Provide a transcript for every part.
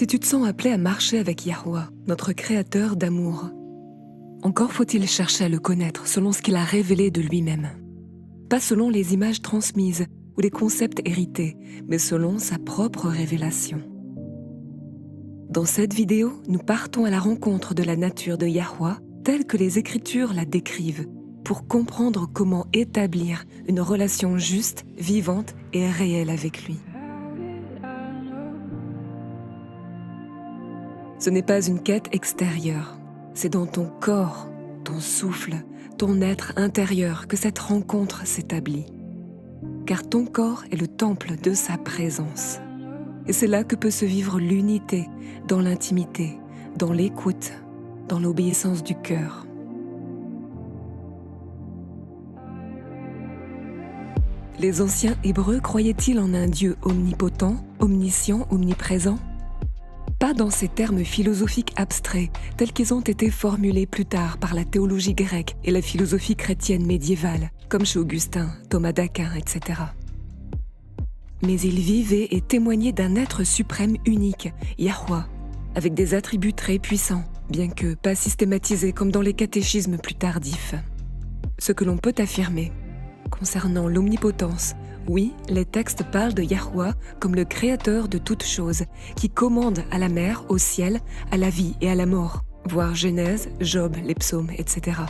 Si tu te sens appelé à marcher avec Yahweh, notre Créateur d'amour, encore faut-il chercher à le connaître selon ce qu'il a révélé de lui-même. Pas selon les images transmises ou les concepts hérités, mais selon sa propre révélation. Dans cette vidéo, nous partons à la rencontre de la nature de Yahweh telle que les Écritures la décrivent, pour comprendre comment établir une relation juste, vivante et réelle avec lui. Ce n'est pas une quête extérieure, c'est dans ton corps, ton souffle, ton être intérieur que cette rencontre s'établit. Car ton corps est le temple de sa présence. Et c'est là que peut se vivre l'unité, dans l'intimité, dans l'écoute, dans l'obéissance du cœur. Les anciens Hébreux croyaient-ils en un Dieu omnipotent, omniscient, omniprésent ? Pas dans ces termes philosophiques abstraits, tels qu'ils ont été formulés plus tard par la théologie grecque et la philosophie chrétienne médiévale, comme chez Augustin, Thomas d'Aquin, etc. Mais ils vivaient et témoignaient d'un être suprême unique, Yahweh, avec des attributs très puissants, bien que pas systématisés comme dans les catéchismes plus tardifs. Ce que l'on peut affirmer, concernant l'omnipotence, oui, les textes parlent de Yahweh comme le créateur de toutes choses, qui commande à la mer, au ciel, à la vie et à la mort, voir Genèse, Job, les psaumes, etc.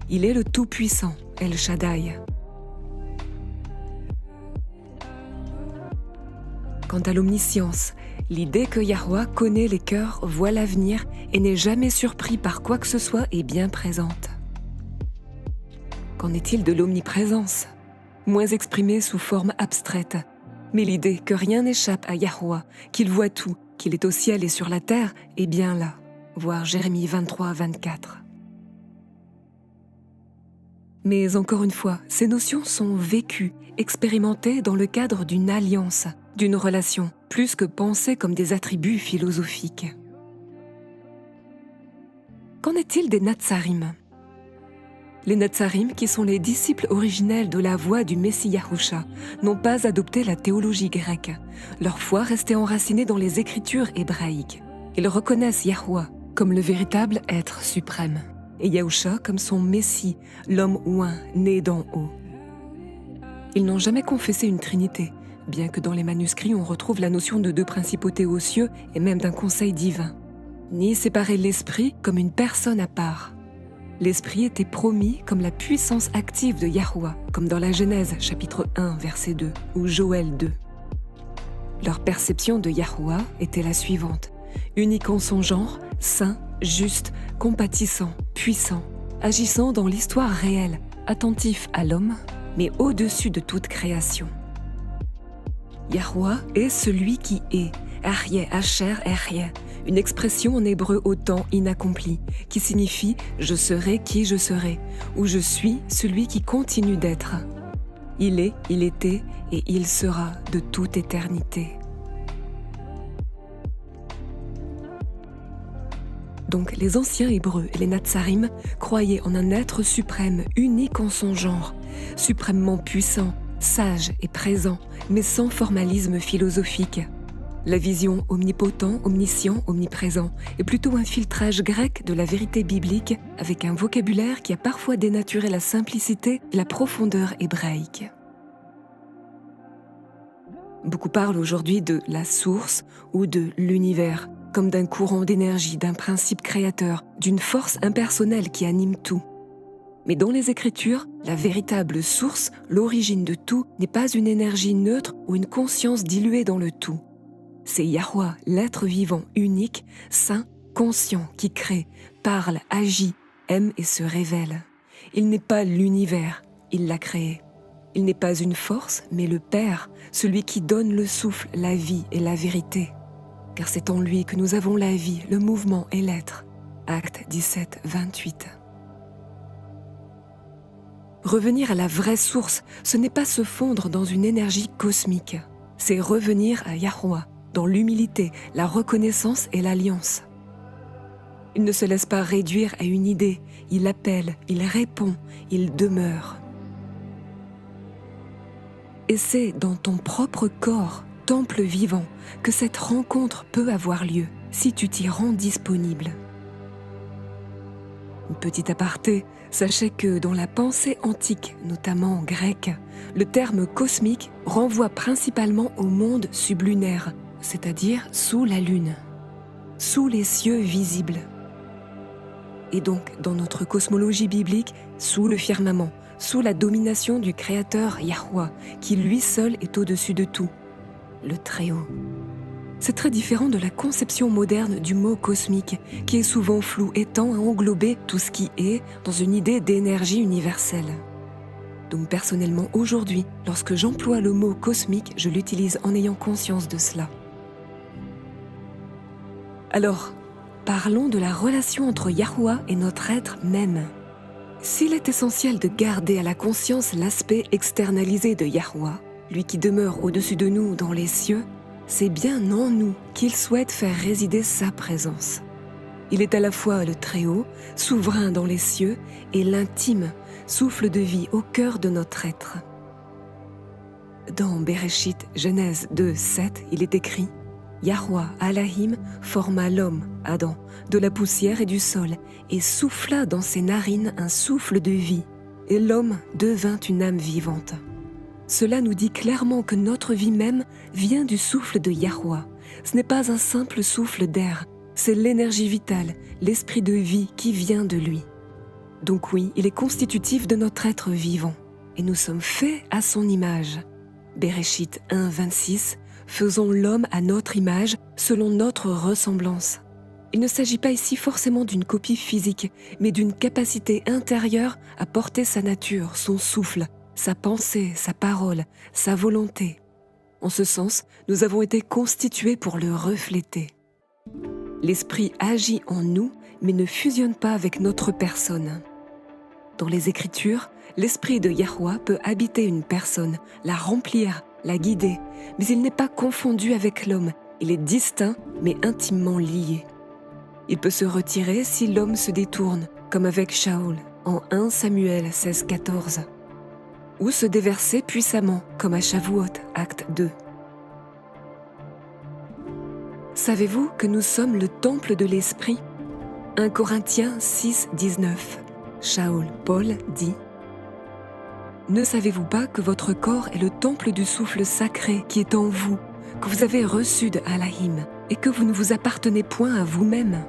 Il est le Tout-Puissant, El Shaddai. Quant à l'omniscience, l'idée que Yahweh connaît les cœurs, voit l'avenir et n'est jamais surpris par quoi que ce soit est bien présente. Qu'en est-il de l'omniprésence ? Moins exprimée sous forme abstraite, mais l'idée que rien n'échappe à Yahweh, qu'il voit tout, qu'il est au ciel et sur la terre, est bien là, voir Jérémie 23, 24. Mais encore une fois, ces notions sont vécues, expérimentées dans le cadre d'une alliance, d'une relation, plus que pensées comme des attributs philosophiques. Qu'en est-il des Natsarim ? Les Natsarim, qui sont les disciples originels de la voie du Messie Yahusha, n'ont pas adopté la théologie grecque. Leur foi restait enracinée dans les écritures hébraïques. Ils reconnaissent Yahweh comme le véritable être suprême, et Yahusha comme son Messie, l'homme oint, né d'en haut. Ils n'ont jamais confessé une trinité, bien que dans les manuscrits on retrouve la notion de deux principautés aux cieux et même d'un conseil divin, ni séparé l'esprit comme une personne à part. L'Esprit était promis comme la puissance active de Yahweh, comme dans la Genèse, chapitre 1, verset 2, ou Joël 2. Leur perception de Yahweh était la suivante: unique en son genre, saint, juste, compatissant, puissant, agissant dans l'histoire réelle, attentif à l'homme, mais au-dessus de toute création. Yahweh est celui qui est, Aryeh, Asher, Aryeh, une expression en hébreu au temps inaccompli, qui signifie « je serai qui je serai » ou « je suis celui qui continue d'être ». Il est, il était et il sera de toute éternité. Donc les anciens Hébreux et les Natsarim croyaient en un être suprême, unique en son genre, suprêmement puissant, sage et présent, mais sans formalisme philosophique. La vision omnipotent, omniscient, omniprésent est plutôt un filtrage grec de la vérité biblique avec un vocabulaire qui a parfois dénaturé la simplicité et la profondeur hébraïque. Beaucoup parlent aujourd'hui de la source ou de l'univers, comme d'un courant d'énergie, d'un principe créateur, d'une force impersonnelle qui anime tout. Mais dans les Écritures, la véritable source, l'origine de tout, n'est pas une énergie neutre ou une conscience diluée dans le tout. C'est Yahweh, l'être vivant unique, saint, conscient, qui crée, parle, agit, aime et se révèle. Il n'est pas l'univers, il l'a créé. Il n'est pas une force, mais le Père, celui qui donne le souffle, la vie et la vérité. Car c'est en lui que nous avons la vie, le mouvement et l'être. Acte 17, 28. Revenir à la vraie source, ce n'est pas se fondre dans une énergie cosmique. C'est revenir à Yahweh, dans l'humilité, la reconnaissance et l'alliance. Il ne se laisse pas réduire à une idée, il appelle, il répond, il demeure. Et c'est dans ton propre corps, temple vivant, que cette rencontre peut avoir lieu, si tu t'y rends disponible. Une petite aparté, sachez que dans la pensée antique, notamment grecque, le terme cosmique renvoie principalement au monde sublunaire, c'est-à-dire sous la lune, sous les cieux visibles. Et donc, dans notre cosmologie biblique, sous le firmament, sous la domination du Créateur Yahweh, qui lui seul est au-dessus de tout, le Très-Haut. C'est très différent de la conception moderne du mot cosmique, qui est souvent flou et tend à englober tout ce qui est dans une idée d'énergie universelle. Donc personnellement, aujourd'hui, lorsque j'emploie le mot cosmique, je l'utilise en ayant conscience de cela. Alors, parlons de la relation entre Yahweh et notre être même. S'il est essentiel de garder à la conscience l'aspect externalisé de Yahweh, lui qui demeure au-dessus de nous dans les cieux, c'est bien en nous qu'il souhaite faire résider sa présence. Il est à la fois le Très-Haut, souverain dans les cieux, et l'intime, souffle de vie au cœur de notre être. Dans Bereshit, Genèse 2, 7, il est écrit « Yahweh, Elohim, forma l'homme, Adam, de la poussière et du sol, et souffla dans ses narines un souffle de vie, et l'homme devint une âme vivante. » Cela nous dit clairement que notre vie même vient du souffle de Yahweh. Ce n'est pas un simple souffle d'air, c'est l'énergie vitale, l'esprit de vie qui vient de lui. Donc oui, il est constitutif de notre être vivant, et nous sommes faits à son image. Bereshit 1, 26, faisons l'homme à notre image, selon notre ressemblance. Il ne s'agit pas ici forcément d'une copie physique, mais d'une capacité intérieure à porter sa nature, son souffle, sa pensée, sa parole, sa volonté. En ce sens, nous avons été constitués pour le refléter. L'Esprit agit en nous, mais ne fusionne pas avec notre personne. Dans les Écritures, l'Esprit de Yahweh peut habiter une personne, la remplir, la guider, mais il n'est pas confondu avec l'homme, il est distinct, mais intimement lié. Il peut se retirer si l'homme se détourne, comme avec Shaoul, en 1 Samuel 16, 14. Ou se déverser puissamment, comme à Shavuot, acte 2. Savez-vous que nous sommes le temple de l'Esprit ? 1 Corinthiens 6, 19. Shaoul, Paul dit « Ne savez-vous pas que votre corps est le temple du souffle sacré qui est en vous, que vous avez reçu de Elohim, et que vous ne vous appartenez point à vous-même »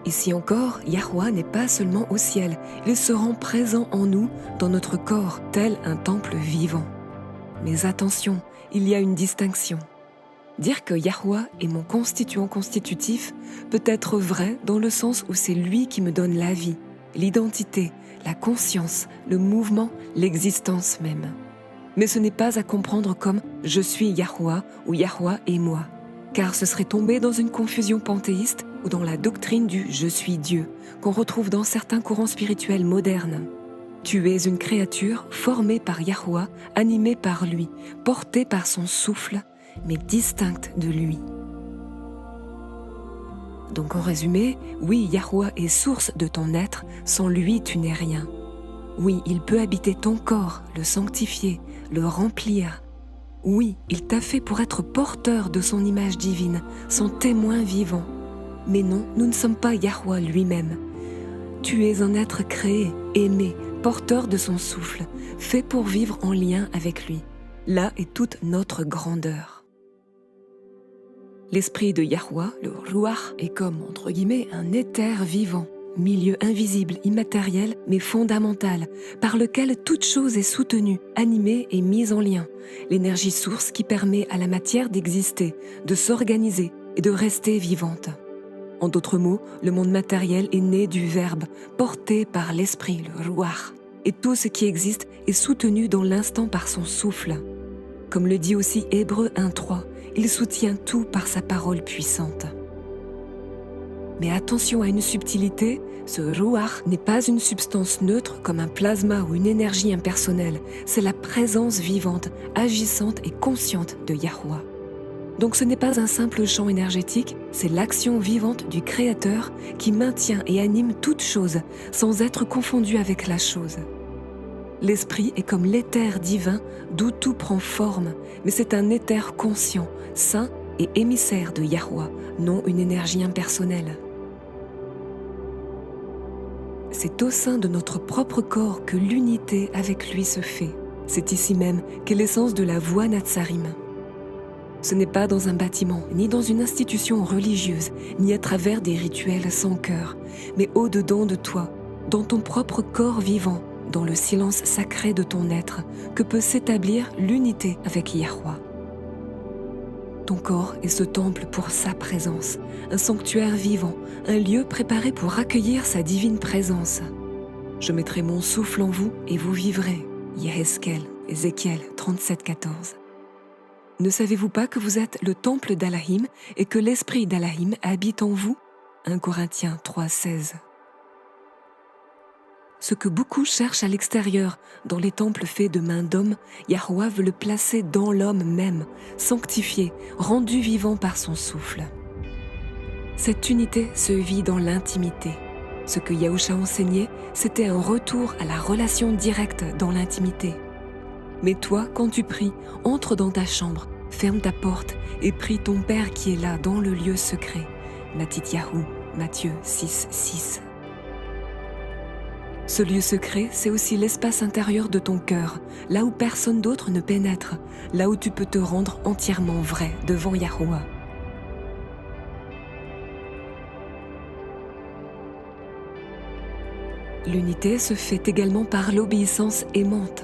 Ici encore, Yahweh n'est pas seulement au ciel, il se rend présent en nous, dans notre corps, tel un temple vivant. Mais attention, il y a une distinction. Dire que Yahweh est mon constituant constitutif peut être vrai dans le sens où c'est lui qui me donne la vie, l'identité, la conscience, le mouvement, l'existence même. Mais ce n'est pas à comprendre comme « je suis Yahweh » ou « Yahweh est moi », car ce serait tomber dans une confusion panthéiste ou dans la doctrine du « je suis Dieu » qu'on retrouve dans certains courants spirituels modernes. Tu es une créature formée par Yahweh, animée par lui, portée par son souffle, mais distincte de lui. Donc en résumé, oui, Yahweh est source de ton être, sans lui tu n'es rien. Oui, il peut habiter ton corps, le sanctifier, le remplir. Oui, il t'a fait pour être porteur de son image divine, son témoin vivant. Mais non, nous ne sommes pas Yahweh lui-même. Tu es un être créé, aimé, porteur de son souffle, fait pour vivre en lien avec lui. Là est toute notre grandeur. L'esprit de Yahweh, le Ruach, est comme, entre guillemets, un éther vivant, milieu invisible, immatériel, mais fondamental, par lequel toute chose est soutenue, animée et mise en lien. L'énergie source qui permet à la matière d'exister, de s'organiser et de rester vivante. En d'autres mots, le monde matériel est né du Verbe, porté par l'Esprit, le Ruach. Et tout ce qui existe est soutenu dans l'instant par son souffle. Comme le dit aussi Hébreux 1.3, il soutient tout par sa parole puissante. Mais attention à une subtilité, ce Ruach n'est pas une substance neutre comme un plasma ou une énergie impersonnelle, c'est la présence vivante, agissante et consciente de Yahweh. Donc ce n'est pas un simple champ énergétique, c'est l'action vivante du Créateur qui maintient et anime toute chose sans être confondu avec la chose. L'esprit est comme l'éther divin d'où tout prend forme, mais c'est un éther conscient, sain et émissaire de Yahweh, non une énergie impersonnelle. C'est au sein de notre propre corps que l'unité avec lui se fait. C'est ici même qu'est l'essence de la voie Natsarim. Ce n'est pas dans un bâtiment, ni dans une institution religieuse, ni à travers des rituels sans cœur, mais au-dedans de toi, dans ton propre corps vivant, dans le silence sacré de ton être, que peut s'établir l'unité avec Yahweh. Ton corps est ce temple pour sa présence, un sanctuaire vivant, un lieu préparé pour accueillir sa divine présence. Je mettrai mon souffle en vous et vous vivrez. Yehezkel, Ézéchiel 37, 14. Ne savez-vous pas que vous êtes le temple d'Alahim et que l'esprit d'Alahim habite en vous? 1 Corinthiens 3, 16. Ce que beaucoup cherchent à l'extérieur, dans les temples faits de mains d'hommes, Yahweh veut le placer dans l'homme même, sanctifié, rendu vivant par son souffle. Cette unité se vit dans l'intimité. Ce que Yahusha enseignait, c'était un retour à la relation directe dans l'intimité. Mais toi, quand tu pries, entre dans ta chambre, ferme ta porte et prie ton Père qui est là dans le lieu secret. Matityahu, Matthieu 6, 6. Ce lieu secret, c'est aussi l'espace intérieur de ton cœur, là où personne d'autre ne pénètre, là où tu peux te rendre entièrement vrai devant Yahweh. L'unité se fait également par l'obéissance aimante.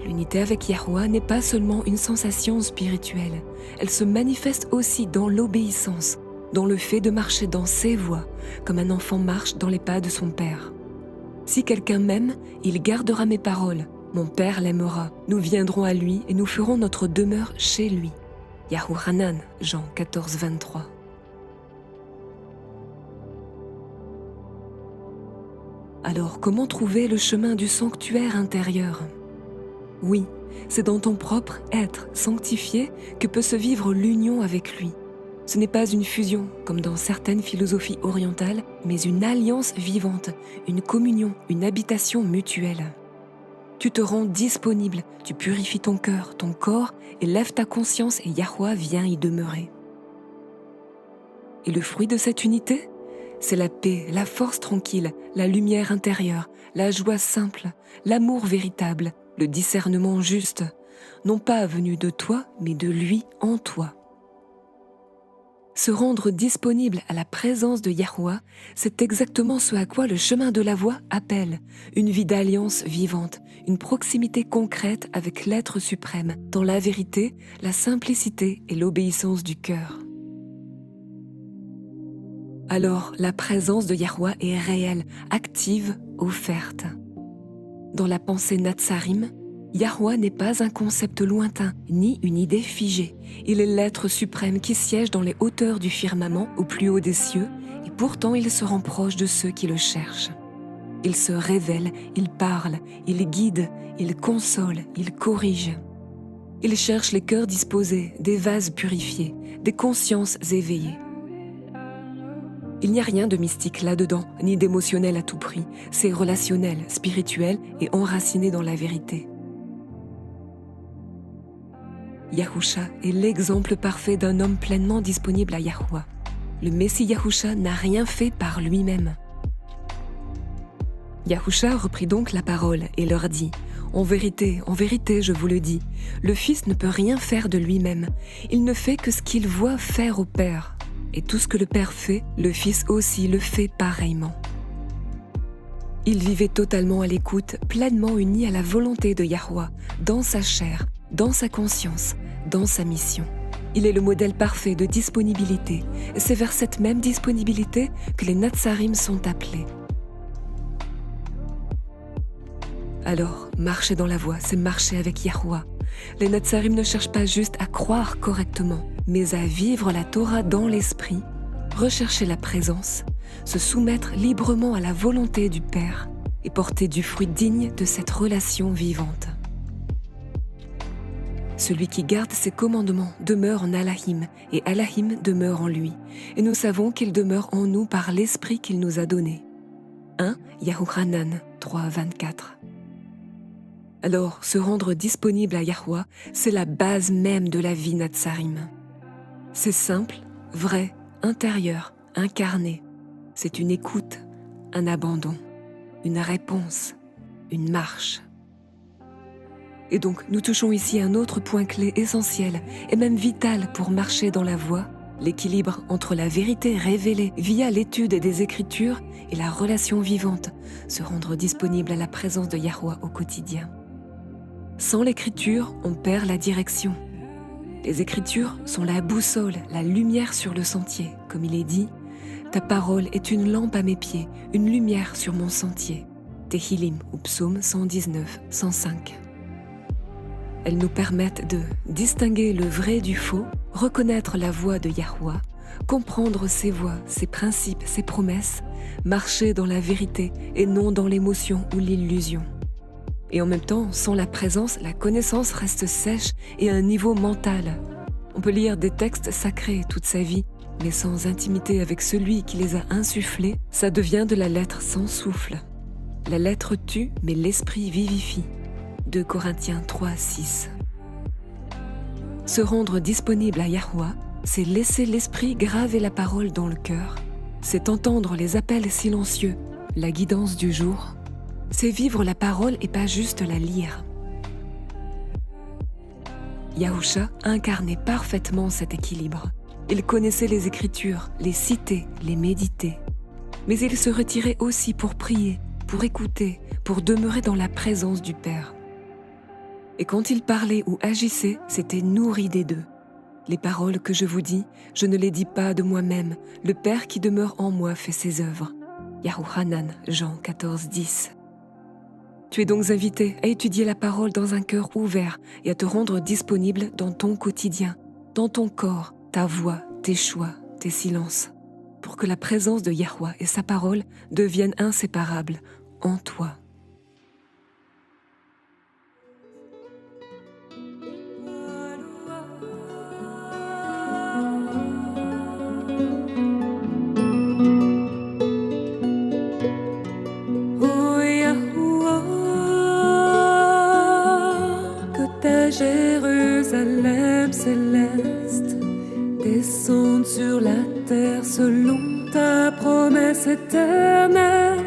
L'unité avec Yahweh n'est pas seulement une sensation spirituelle, elle se manifeste aussi dans l'obéissance, dans le fait de marcher dans ses voies, comme un enfant marche dans les pas de son père. Si quelqu'un m'aime, il gardera mes paroles. Mon Père l'aimera. Nous viendrons à lui et nous ferons notre demeure chez lui. Yahuchanan, Jean 14, 23. Alors, comment trouver le chemin du sanctuaire intérieur? Oui, c'est dans ton propre être sanctifié que peut se vivre l'union avec lui. Ce n'est pas une fusion, comme dans certaines philosophies orientales, mais une alliance vivante, une communion, une habitation mutuelle. Tu te rends disponible, tu purifies ton cœur, ton corps, et lèves ta conscience et Yahweh vient y demeurer. Et le fruit de cette unité? C'est la paix, la force tranquille, la lumière intérieure, la joie simple, l'amour véritable, le discernement juste, non pas venu de toi, mais de lui en toi. Se rendre disponible à la présence de Yahweh, c'est exactement ce à quoi le chemin de la voie appelle, une vie d'alliance vivante, une proximité concrète avec l'être suprême, dans la vérité, la simplicité et l'obéissance du cœur. Alors, la présence de Yahweh est réelle, active, offerte. Dans la pensée Natsarim, Yahweh n'est pas un concept lointain, ni une idée figée. Il est l'être suprême qui siège dans les hauteurs du firmament, au plus haut des cieux, et pourtant il se rend proche de ceux qui le cherchent. Il se révèle, il parle, il guide, il console, il corrige. Il cherche les cœurs disposés, des vases purifiés, des consciences éveillées. Il n'y a rien de mystique là-dedans, ni d'émotionnel à tout prix. C'est relationnel, spirituel et enraciné dans la vérité. Yahusha est l'exemple parfait d'un homme pleinement disponible à Yahweh. Le Messie Yahusha n'a rien fait par lui-même. Yahusha reprit donc la parole et leur dit « en vérité, je vous le dis, le Fils ne peut rien faire de lui-même. Il ne fait que ce qu'il voit faire au Père. Et tout ce que le Père fait, le Fils aussi le fait pareillement. » Il vivait totalement à l'écoute, pleinement uni à la volonté de Yahweh, dans sa chair, dans sa conscience, dans sa mission. Il est le modèle parfait de disponibilité, et c'est vers cette même disponibilité que les Natsarim sont appelés. Alors, marcher dans la voie, c'est marcher avec Yahweh. Les Natsarim ne cherchent pas juste à croire correctement, mais à vivre la Torah dans l'esprit, rechercher la présence, se soumettre librement à la volonté du Père et porter du fruit digne de cette relation vivante. Celui qui garde ses commandements demeure en Alahim, et Alahim demeure en lui, et nous savons qu'il demeure en nous par l'esprit qu'il nous a donné. 1 Yahuchanan 3, 24. Alors, se rendre disponible à Yahweh, c'est la base même de la vie Natsarim. C'est simple, vrai, intérieur, incarné. C'est une écoute, un abandon, une réponse, une marche. Et donc, nous touchons ici un autre point clé essentiel et même vital pour marcher dans la voie, l'équilibre entre la vérité révélée via l'étude des Écritures et la relation vivante, se rendre disponible à la présence de Yahweh au quotidien. Sans l'Écriture, on perd la direction. Les Écritures sont la boussole, la lumière sur le sentier. Comme il est dit, « Ta parole est une lampe à mes pieds, une lumière sur mon sentier. » Tehillim ou Psaume 119, 105. Elles nous permettent de distinguer le vrai du faux, reconnaître la voix de Yahweh, comprendre ses voies, ses principes, ses promesses, marcher dans la vérité et non dans l'émotion ou l'illusion. Et en même temps, sans la présence, la connaissance reste sèche et à un niveau mental. On peut lire des textes sacrés toute sa vie, mais sans intimité avec celui qui les a insufflés, ça devient de la lettre sans souffle. La lettre tue, mais l'esprit vivifie. 2 Corinthiens 3, 6. Se rendre disponible à Yahweh, c'est laisser l'esprit graver la parole dans le cœur, c'est entendre les appels silencieux, la guidance du jour, c'est vivre la parole et pas juste la lire. Yahusha incarnait parfaitement cet équilibre. Il connaissait les Écritures, les citait, les méditait. Mais il se retirait aussi pour prier, pour écouter, pour demeurer dans la présence du Père. Et quand il parlait ou agissait, c'était nourri des deux. Les paroles que je vous dis, je ne les dis pas de moi-même. Le Père qui demeure en moi fait ses œuvres. Yahuchanan, Jean 14, 10. Tu es donc invité à étudier la parole dans un cœur ouvert et à te rendre disponible dans ton quotidien, dans ton corps, ta voix, tes choix, tes silences, pour que la présence de Yahweh et sa parole deviennent inséparables en toi. Jérusalem céleste, descende sur la terre selon ta promesse éternelle.